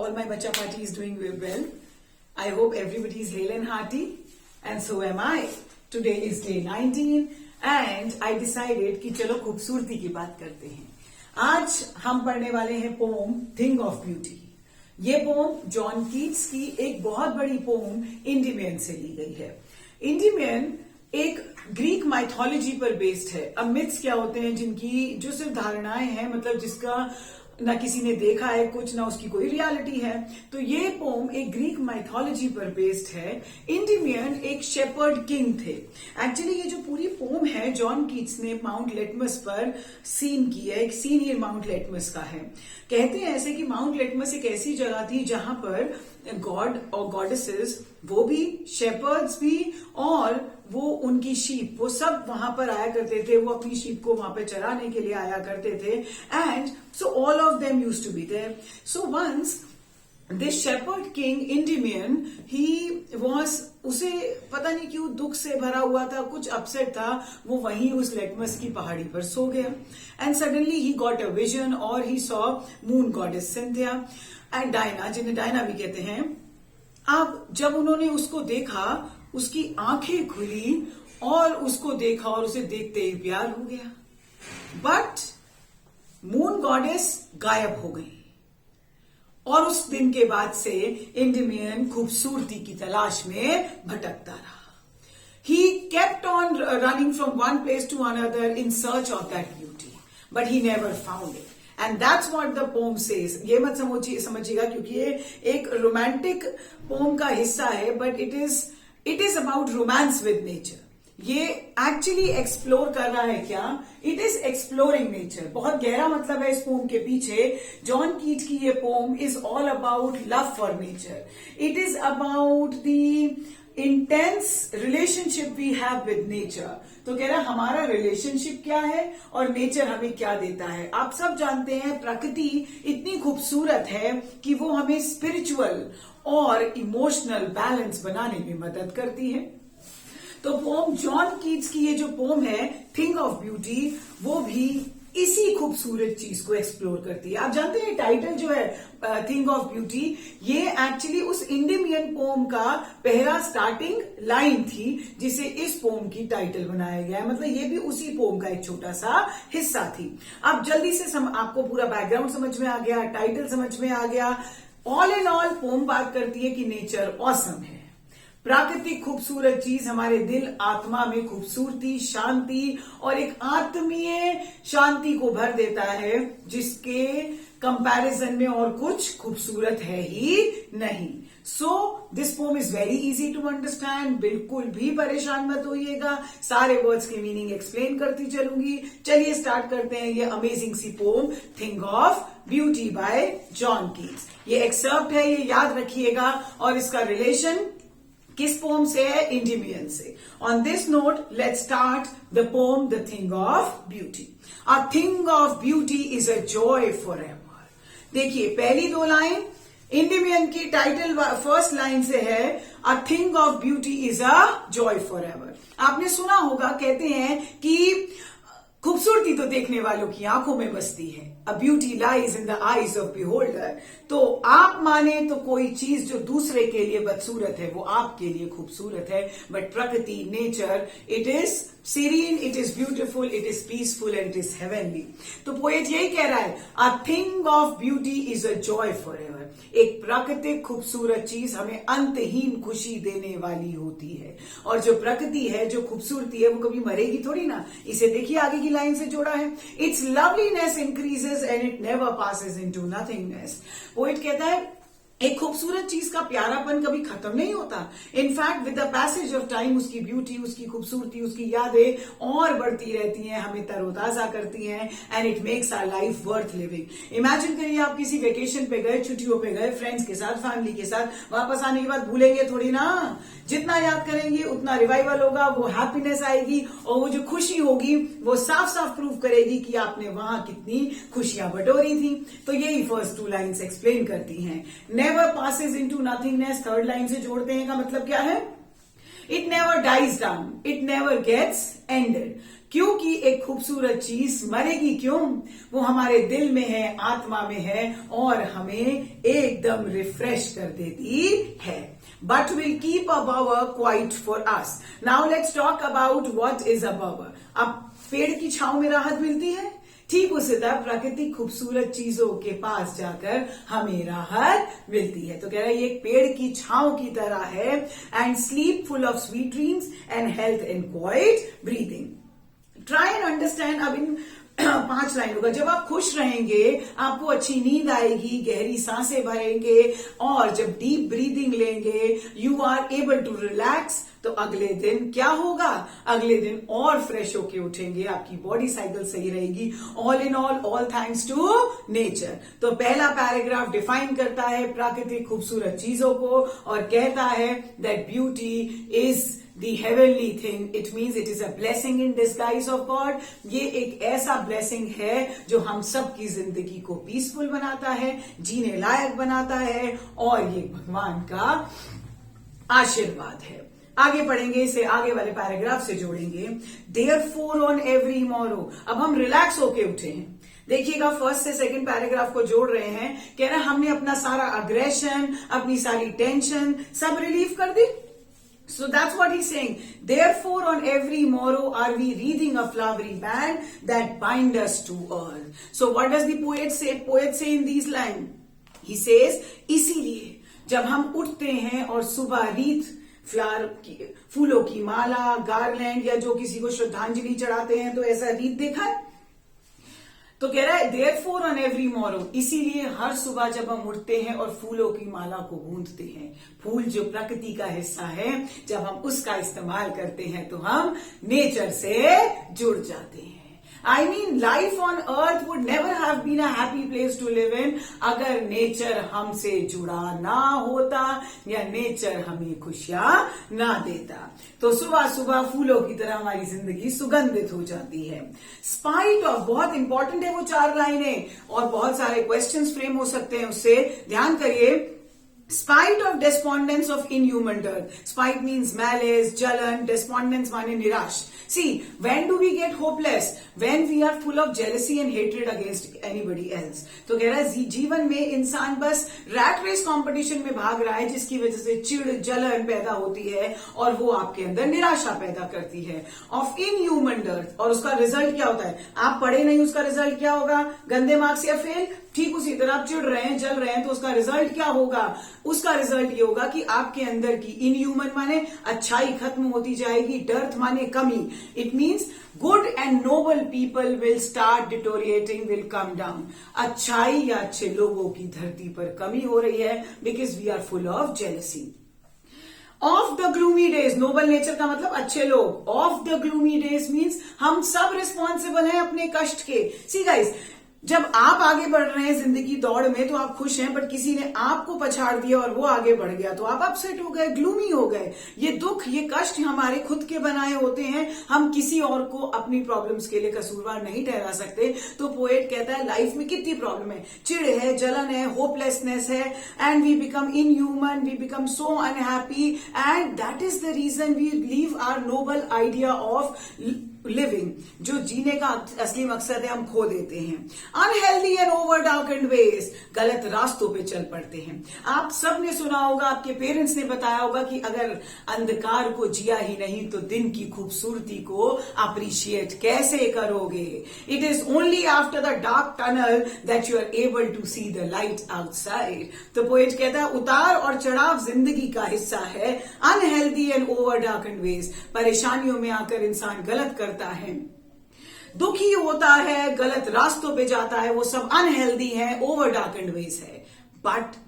all my Bacha party is doing well. I hope everybody is hale and hearty, and so am I. Today is day 19 and I decided कि चलो खूबसूरती की बात करते हैं. आज हम पढ़ने वाले हैं पोम थिंग ऑफ ब्यूटी. ये पोम जॉन कीट्स की एक बहुत बड़ी पोम इंडिमियन से ली गई है. इंडिमियन एक ग्रीक माइथोलॉजी पर बेस्ड है. अब मिथ्स क्या होते हैं जिनकी जो सिर्फ धारणाएं हैं, मतलब जिसका ना किसी ने देखा है कुछ, ना उसकी कोई रियलिटी है. तो ये पोम एक ग्रीक माइथोलॉजी पर बेस्ड है. इंडिमियन एक शेपर्ड किंग थे. एक्चुअली ये जो पूरी पोम है जॉन कीट्स ने माउंट लिटमस पर सीन की है. एक सीन ही माउंट लिटमस का है. कहते हैं ऐसे कि माउंट लिटमस एक ऐसी जगह थी जहां पर गॉड और गॉडेसेस, वो भी शेपर्ड्स भी, और वो उनकी शीप, वो सब वहां पर आया करते थे. वो अपनी शीप को वहां पर चराने के लिए आया करते थे. And so all of them used to be there. So once this shepherd king Endymion, he was, उसे पता नहीं क्यों दुख से भरा हुआ था, कुछ अपसेट था. वो वहीं उस लिटमस की पहाड़ी पर सो गया. And suddenly he got a vision और he saw moon goddess Cynthia and Diana, जिन्हें डायना भी कहते हैं. अब जब उन्होंने उसको देखा, उसकी आंखें खुली और उसको देखा और उसे देखते ही प्यार हो गया. बट मून गॉडेस गायब हो गई और उस दिन के बाद से इंडिमियन खूबसूरती की तलाश में भटकता रहा. He kept on running from one place to another in search of that beauty, but he never found it. And that's what the poem says. ये मत समझिएगा क्योंकि ये एक रोमांटिक पोम का हिस्सा है, but it is about romance with nature. ये एक्चुअली एक्सप्लोर कर रहा है क्या? It is exploring nature. बहुत गहरा मतलब है इस पोम के पीछे. जॉन कीट की ये poem is all about love for nature. It is about the intense relationship we have with nature. तो कह रहा हमारा रिलेशनशिप क्या है और नेचर हमें क्या देता है. आप सब जानते हैं प्रकृति इतनी खूबसूरत है कि वो हमें स्पिरिचुअल और इमोशनल बैलेंस बनाने में मदद करती है. तो पोम जॉन कीट्स की ये जो पोम है थिंग ऑफ ब्यूटी, वो भी इसी खूबसूरत चीज को एक्सप्लोर करती है. आप जानते हैं टाइटल जो है थिंग ऑफ ब्यूटी, ये एक्चुअली उस इंडिमियन पोम का पहला स्टार्टिंग लाइन थी जिसे इस पोम की टाइटल बनाया गया है. मतलब ये भी उसी पोम का एक छोटा सा हिस्सा थी. अब जल्दी से आपको पूरा बैकग्राउंड समझ में आ गया, टाइटल समझ में आ गया. ऑल इन ऑल पोम बात करती है कि नेचर ऑसम है. प्राकृतिक खूबसूरत चीज हमारे दिल आत्मा में खूबसूरती, शांति और एक आत्मीय शांति को भर देता है, जिसके कंपैरिजन में और कुछ खूबसूरत है ही नहीं. So this poem is very easy to understand. बिल्कुल भी परेशान मत होइएगा, सारे वर्ड्स की मीनिंग एक्सप्लेन करती चलूंगी. चलिए स्टार्ट करते हैं ये अमेजिंग सी poem thing of beauty by John Keats. ये एक्सर्प्ट है, ये याद रखिएगा, और इसका रिलेशन किस पोम से है? इंडिमियन से. On this note let's start the pome the thing of beauty. A thing of beauty is a joy for ever. देखिए पहली दो लाइन इंडिमियन की टाइटल फर्स्ट लाइन से है a thing of beauty is a joy for ever. आपने सुना होगा, कहते हैं कि खूबसूरती तो देखने वालों की आंखों में बसती है. A beauty lies in the eyes of beholder. तो आप माने तो कोई चीज जो दूसरे के लिए बदसूरत है वो आपके लिए खूबसूरत है. बट प्रकृति, nature, it is serene, it is beautiful, it is peaceful and it is heavenly. तो पोएट यही कह रहा है, a thing of beauty is a joy for ever. एक प्राकृतिक खूबसूरत चीज हमें अंतहीन खुशी देने वाली होती है. और जो प्रकृति है, जो खूबसूरती है, वो कभी मरेगी थोड़ी ना. इसे देखिए आगे की लाइन से जोड़ा है, it's loveliness increases and it never passes into nothingness. Poet कहता है एक खूबसूरत चीज का प्यारापन कभी खत्म नहीं होता. In fact with the passage of time उसकी ब्यूटी, उसकी खूबसूरती, उसकी यादें और बढ़ती रहती हैं, हमें तरोताजा करती हैं. And it makes our life worth living. Imagine करिए आप किसी वेकेशन पे गए, छुट्टियों पे गए, फ्रेंड्स के साथ, फैमिली के साथ. वापस आने के बाद भूलेंगे थोड़ी ना. जितना याद करेंगे उतना रिवाइवल होगा, वो हैप्पीनेस आएगी, और वो जो खुशी होगी वो साफ साफ प्रूव करेगी कि आपने वहां कितनी खुशियां बटोरी थी. तो यही फर्स्ट टू लाइन्स एक्सप्लेन करती हैं. Never passes into nothingness third line से जोड़ते हैं का मतलब क्या है? It never dies down, it never gets ended. क्योंकि एक खूबसूरत चीज मरेगी क्यों? वो हमारे दिल में है, आत्मा में है और हमें एकदम रिफ्रेश कर देती है. But will keep a bower quiet for us. Now let's talk about what is a bower. अब पेड़ की छांव में राहत मिलती है, ठीक उसी तरह प्रकृति खूबसूरत चीजों के पास जाकर हमें राहत मिलती है. तो कह रहा है ये एक पेड़ की छांव की तरह है. And sleep full of sweet dreams and health and quite breathing. Try and understand. अब इन 5 लाइनों का, जब आप खुश रहेंगे आपको अच्छी नींद आएगी, गहरी सांसें भरेंगे और जब डीप ब्रीदिंग लेंगे you are able to relax. तो अगले दिन क्या होगा? अगले दिन और फ्रेश होके उठेंगे, आपकी बॉडी साइकिल सही रहेगी. All in all thanks to nature. तो पहला पैराग्राफ डिफाइन करता है प्राकृतिक खूबसूरत चीजों को और कहता है that beauty is the heavenly thing. It means it is a blessing in disguise of God. ये एक ऐसा blessing है जो हम सबकी जिंदगी को पीसफुल बनाता है, जीने लायक बनाता है और ये भगवान का आशीर्वाद है. आगे पढ़ेंगे, इसे आगे वाले पैराग्राफ से जोड़ेंगे. Therefore on every morrow. अब हम रिलैक्स होके उठे हैं. देखिएगा फर्स्ट से सेकंड पैराग्राफ को जोड़ रहे हैं. कह रहे हैं हमने अपना सारा अग्रेशन, अपनी सारी टेंशन सब रिलीव कर दी. So that's what he's saying. Therefore on every morrow are we wreathing a flowery band that bind us to earth. So what does the poet say in these lines? He says, इसीलिए जब हम उठते हैं और सुबह रीत फूलों की माला, गार्लैंड या जो किसी को श्रद्धांजलि चढ़ाते हैं तो ऐसा रीत देखा है. तो कह रहा है therefore on every morrow, इसीलिए हर सुबह जब हम उठते हैं और फूलों की माला को गूंथते हैं. फूल जो प्रकृति का हिस्सा है, जब हम उसका इस्तेमाल करते हैं तो हम नेचर से जुड़ जाते हैं. I mean, life on earth would never have been a happy place to live in अगर नेचर हमसे जुड़ा ना होता या नेचर हमें खुशियां ना देता. तो सुबह सुबह फूलों की तरह हमारी जिंदगी सुगंधित हो जाती है. स्पाइट ऑफ, बहुत इंपॉर्टेंट है वो 4 लाइनें और बहुत सारे क्वेश्चंस फ्रेम हो सकते हैं उससे. ध्यान करिए. Spite of despondence of inhuman dirt. Spite means malice, jalan. Despondence माने निराश. See, when do we get hopeless? When we are full of jealousy and hatred against anybody else. तो कह रहा है जीवन में इंसान बस रैट रेस कंपटीशन में भाग रहा है जिसकी वजह से चिड़, जलन पैदा होती है और वो आपके अंदर निराशा पैदा करती है. Of inhuman dirt. और उसका रिजल्ट क्या होता है? आप पढ़े नहीं, उसका रिजल्ट क्या होगा? गंदे मार्क्स या फेल. ठीक उसी तरह आप चिढ़ रहे हैं, जल रहे हैं तो उसका रिजल्ट क्या होगा? उसका रिजल्ट ये होगा कि आपके अंदर की इनह्यूमन माने अच्छाई खत्म होती जाएगी, डर्थ माने कमी. It means good and noble people will start deteriorating, will come down. अच्छाई या अच्छे लोगों की धरती पर कमी हो रही है because we are full of jealousy. Of the gloomy days, noble nature का मतलब अच्छे लोग. Of the gloomy days means हम सब रिस्पॉन्सिबल हैं अपने कष्ट के. सी गाइस, जब आप आगे बढ़ रहे हैं जिंदगी दौड़ में तो आप खुश हैं, बट किसी ने आपको पछाड़ दिया और वो आगे बढ़ गया तो आप अपसेट हो गए, ग्लूमी हो गए. ये दुख, ये कष्ट हमारे खुद के बनाए होते हैं. हम किसी और को अपनी प्रॉब्लम्स के लिए कसूरवार नहीं ठहरा सकते. तो पोएट कहता है लाइफ में कितनी प्रॉब्लम है, चिड़ है, जलन है, होपलेसनेस है, and we become inhuman, we become so unhappy, and that is the reason we leave our noble idea of living. जो जीने का असली मकसद है हम खो देते हैं. Unhealthy and over darkened ways, गलत रास्तों पे चल पड़ते हैं. आप सब ने सुना होगा, आपके पेरेंट्स ने बताया होगा कि अगर अंधकार को जिया ही नहीं तो दिन की खूबसूरती को अप्रिशिएट कैसे करोगे. It is only after the dark tunnel that you are able to see the light outside. तो पोएट कहता है उतार और चढ़ाव जिंदगी का हिस्सा है. Unhealthy and over darkened ways, परेशानियों में आकर इंसान गलत करता है, दुखी होता है, गलत रास्तों पे जाता है, वो सब अनहेल्दी है, ओवर डार्केंड वेज है. बट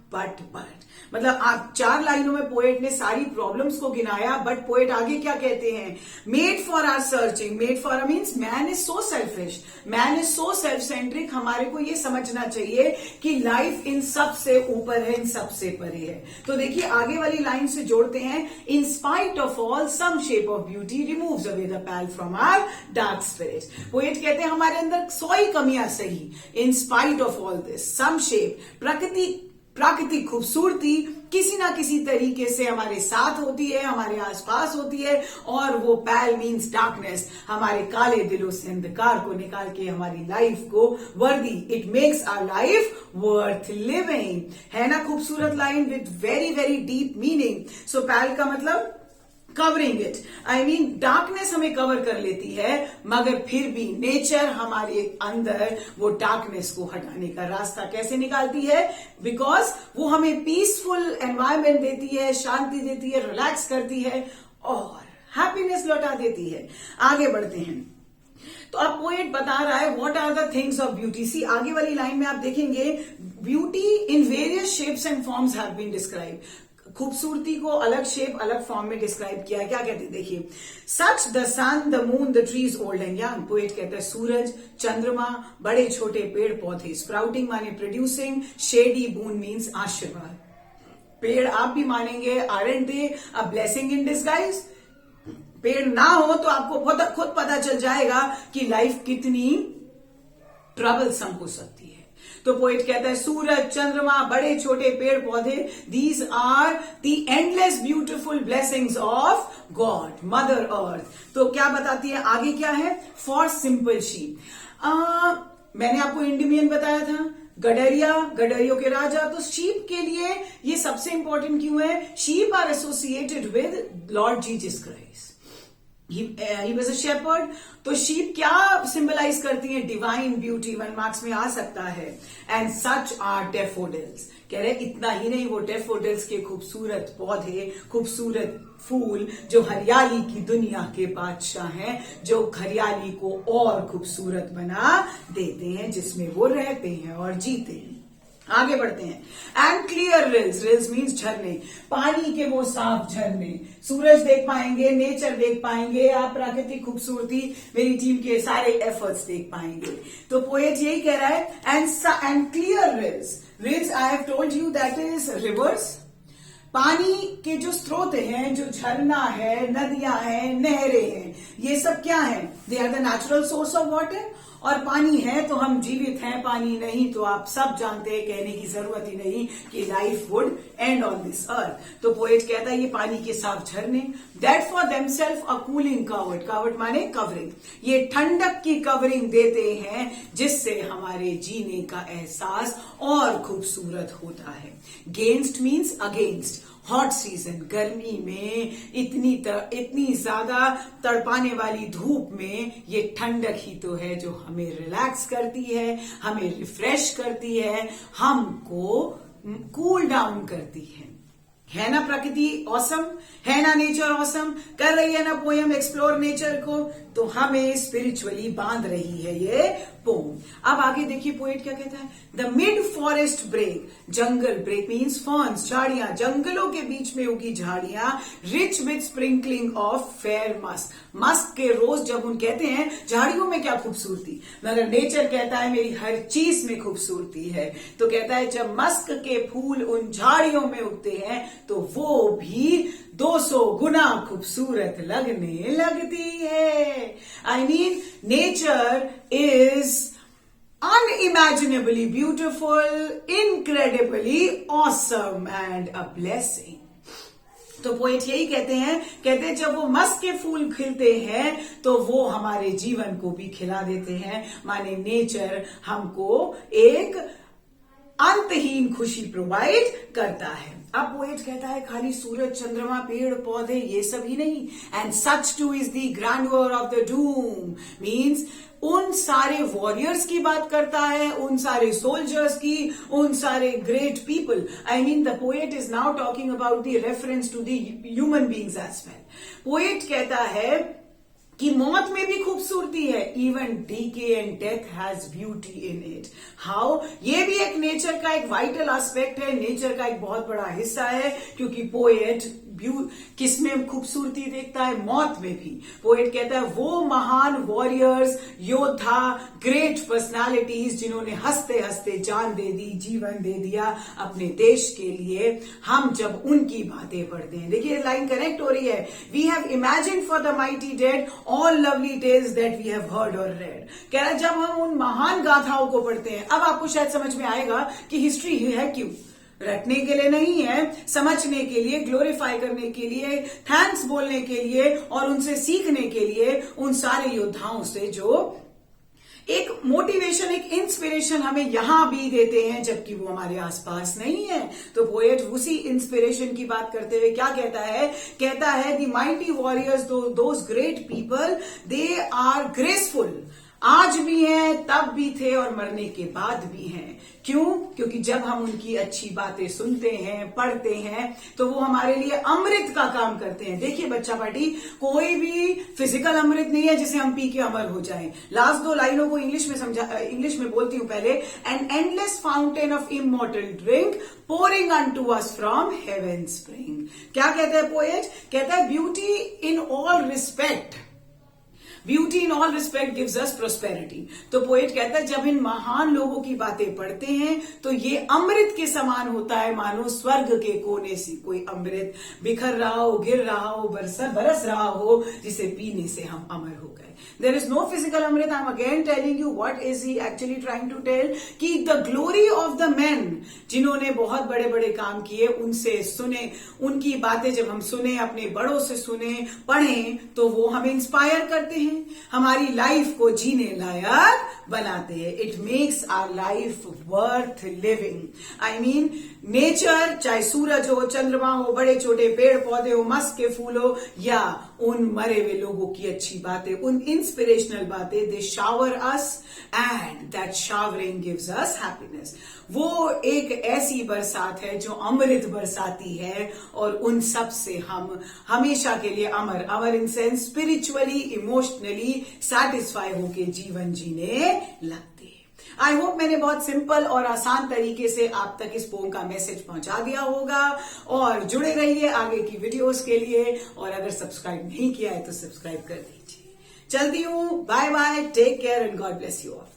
मतलब आप 4 लाइनों में पोएट ने सारी प्रॉब्लम्स को गिनाया, बट पोएट आगे क्या कहते हैं? Made for our searching. Made for means man is so selfish, man is so self centric. हमारे को ये समझना चाहिए कि लाइफ इन सब से ऊपर है, इन सब से परे है. तो देखिए आगे वाली लाइन से जोड़ते हैं. In spite of all some shape of beauty removes away the pall from our dark spirit. Poet कहते हैं हमारे अंदर 100 ही कमियां सही, in spite of all this some shape, प्राकृतिक खूबसूरती किसी ना किसी तरीके से हमारे साथ होती है, हमारे आसपास होती है, और वो पैल मीन्स डार्कनेस, हमारे काले दिलों से अंधकार को निकाल के हमारी लाइफ को worthy, it makes our life worth living. है ना खूबसूरत line with very very deep meaning. So pall का मतलब covering it, I mean darkness हमें कवर कर लेती है, मगर फिर भी नेचर हमारे अंदर वो डार्कनेस को हटाने का रास्ता कैसे निकालती है, बिकॉज वो हमें पीसफुल एनवायरमेंट देती है, शांति देती है, रिलैक्स करती है और हैप्पीनेस लौटा देती है। आगे बढ़ते हैं। तो अब पोएट बता रहा है what are the things of beauty. See आगे वाली लाइन में आप देखेंगे beauty in various shapes and forms have been describe. खूबसूरती को अलग शेप अलग फॉर्म में डिस्क्राइब किया है। क्या कहते हैं देखिए, such the sun the moon the trees old and young. Poet कहता है सूरज, चंद्रमा, बड़े छोटे पेड़ पौधे। स्प्राउटिंग माने प्रोड्यूसिंग, शेडी बून मीन्स आशीर्वाद। पेड़ आप भी मानेंगे aren't they a blessing in disguise. पेड़ ना हो तो आपको खुद पता चल जाएगा कि लाइफ कितनी ट्रबलसम हो सकती है। तो पोएट कहता है सूरज, चंद्रमा, बड़े छोटे पेड़ पौधे, these are the endless beautiful blessings of God mother earth. तो क्या बताती है आगे, क्या है, फॉर सिंपल शीप। मैंने आपको इंडियन बताया था, गडरिया, गडरियों के राजा। तो शीप के लिए ये सबसे इंपॉर्टेंट क्यों है? Sheep are associated with lord Jesus Christ, he was a shepherd। तो शीप क्या सिंबलाइज करती है? Divine beauty. 1 मार्क्स में आ सकता है। And such are daffodils. कह रहे इतना ही नहीं, वो डेफोडिल्स के खूबसूरत पौधे, खूबसूरत फूल जो हरियाली की दुनिया के बादशाह हैं, जो हरियाली को और खूबसूरत बना देते हैं, जिसमें वो रहते हैं और जीते हैं। आगे बढ़ते हैं। And clear reels, reels means झरने, पानी के वो साफ झरने। सूरज देख पाएंगे, नेचर देख पाएंगे, आप प्राकृतिक खूबसूरती, मेरी टीम के सारे एफर्ट्स देख पाएंगे। तो पोएट यही कह रहा है, and clear reels. Reels I have told you that is reverse. पानी के जो स्रोत हैं, जो झरना है, नदियां हैं, नहरें हैं, ये सब क्या है? They are the natural source of water. और पानी है तो हम जीवित हैं, पानी नहीं तो आप सब जानते हैं, कहने की जरूरत ही नहीं कि life would end on this earth. तो पोएट कहता है ये पानी के साफ झरने, that for themselves a cooling covert. Covert माने कवरिंग, ये ठंडक की कवरिंग देते हैं, जिससे हमारे जीने का एहसास और खूबसूरत होता है। गेंस्ट मीन्स अगेंस्ट। हॉट सीजन, गर्मी में इतनी ज्यादा तड़पाने वाली धूप में ये ठंडक ही तो है जो हमें रिलैक्स करती है, हमें रिफ्रेश करती है, हमको कूल डाउन करती है ना प्रकृति ऑसम, है ना नेचर ऑसम। कर रही है ना पोएम एक्सप्लोर नेचर को, तो हमें स्पिरिचुअली बांध रही है ये पोम। अब आगे देखिए पोएट क्या कहता है, द मिड फॉरेस्ट ब्रेक। जंगल, ब्रेक मीन्स फॉर्न्स, झाड़ियां, जंगलों के बीच में उगी झाड़ियां, rich with sprinkling of fair musk. Musk के रोज जब उन कहते हैं झाड़ियों में क्या खूबसूरती, मगर नेचर कहता है मेरी हर चीज में खूबसूरती है। तो कहता है जब मस्क के फूल उन झाड़ियों में उगते हैं तो वो भी 200 गुना खूबसूरत लगने लगती है। आई mean nature is unimaginably beautiful, incredibly awesome and a blessing। तो पोएट यही कहते हैं जब वो मस्क के फूल खिलते हैं तो वो हमारे जीवन को भी खिला देते हैं। माने नेचर हमको एक अंतहीन खुशी प्रोवाइड करता है। अब पोएट कहता है खाली सूरज, चंद्रमा, पेड़ पौधे ये सब ही नहीं, and such too is the grandeur of the doom. Means उन सारे वॉरियर्स की बात करता है, उन सारे सोल्जर्स की, उन सारे great people. I mean the poet is now talking about the reference to the human beings as well. Poet कहता है कि मौत में भी खूबसूरती है, even decay and death has beauty in it. How? ये भी एक नेचर का एक वाइटल एस्पेक्ट है, नेचर का एक बहुत बड़ा हिस्सा है, क्योंकि पोएट किसमें खूबसूरती देखता है? मौत में भी। पोएट कहता है वो महान वॉरियर्स, योद्धा, ग्रेट पर्सनालिटीज जिन्होंने हंसते हंसते जान दे दी, जीवन दे दिया अपने देश के लिए, हम जब उनकी बातें पढ़ते हैं, देखिए लाइन कनेक्ट हो रही है, we have imagine for the mighty dead all lovely tales that we have heard और रेड। कह रहा है जब हम उन महान गाथाओं को पढ़ते हैं, अब आपको शायद समझ में आएगा कि हिस्ट्री है क्यों। रटने के लिए नहीं है, समझने के लिए, ग्लोरीफाई करने के लिए, थैंक्स बोलने के लिए और उनसे सीखने के लिए, उन सारे योद्धाओं से जो एक मोटिवेशन, एक इंस्पिरेशन हमें यहां भी देते हैं जबकि वो हमारे आसपास नहीं है। तो पोएट उसी इंस्पिरेशन की बात करते हुए क्या कहता है the mighty warriors, those great people, they are graceful. आज भी हैं, तब भी थे और मरने के बाद भी हैं। क्यों? क्योंकि जब हम उनकी अच्छी बातें सुनते हैं, पढ़ते हैं, तो वो हमारे लिए अमृत का काम करते हैं। देखिए बच्चा पार्टी, कोई भी फिजिकल अमृत नहीं है जिसे हम पी के अमर हो जाएं। लास्ट 2 लाइनों को इंग्लिश में बोलती हूं पहले। An endless fountain of immortal drink pouring unto us from heaven spring। क्या कहता है पोएट? कहता है beauty in all respect, beauty in all respect gives us prosperity. तो पोएट कहता है जब इन महान लोगों की बातें पढ़ते हैं तो ये अमृत के समान होता है, मानो स्वर्ग के कोने से कोई अमृत बिखर रहा हो, गिर रहा हो, बरस रहा हो, जिसे पीने से हम अमर हो गए। There is no physical Amrit. I'm again telling you what is he actually trying to tell, कि the glory of the men, जिन्होंने बहुत बड़े बड़े काम किए, उनसे सुने, उनकी बातें जब हम सुने, अपने बड़ों से सुने, पढ़ें, तो वो हमें इंस्पायर करते हैं, हमारी लाइफ को जीने लायक बनाते हैं। It makes our life worth living. I mean nature, चाहे सूरज हो, चंद्रमा हो, बड़े छोटे पेड़ पौधे हो, मस्क के फूल हो, या उन मरे हुए लोगों की अच्छी बातें, उन इंस्पिरेशनल बातें, they shower us and that showering gives us happiness. वो एक ऐसी बरसात है जो अमृत बरसाती है और उन सब से हम हमेशा के लिए अमर in sense spiritually, emotionally satisfy होके जीवन जीने लगते हैं। आई होप मैंने बहुत सिंपल और आसान तरीके से आप तक इस पोम का मैसेज पहुंचा दिया होगा। और जुड़े रहिए आगे की वीडियोस के लिए, और अगर सब्सक्राइब नहीं किया है तो सब्सक्राइब कर दीजिए। चलती हूं, bye bye, take care and God bless you all.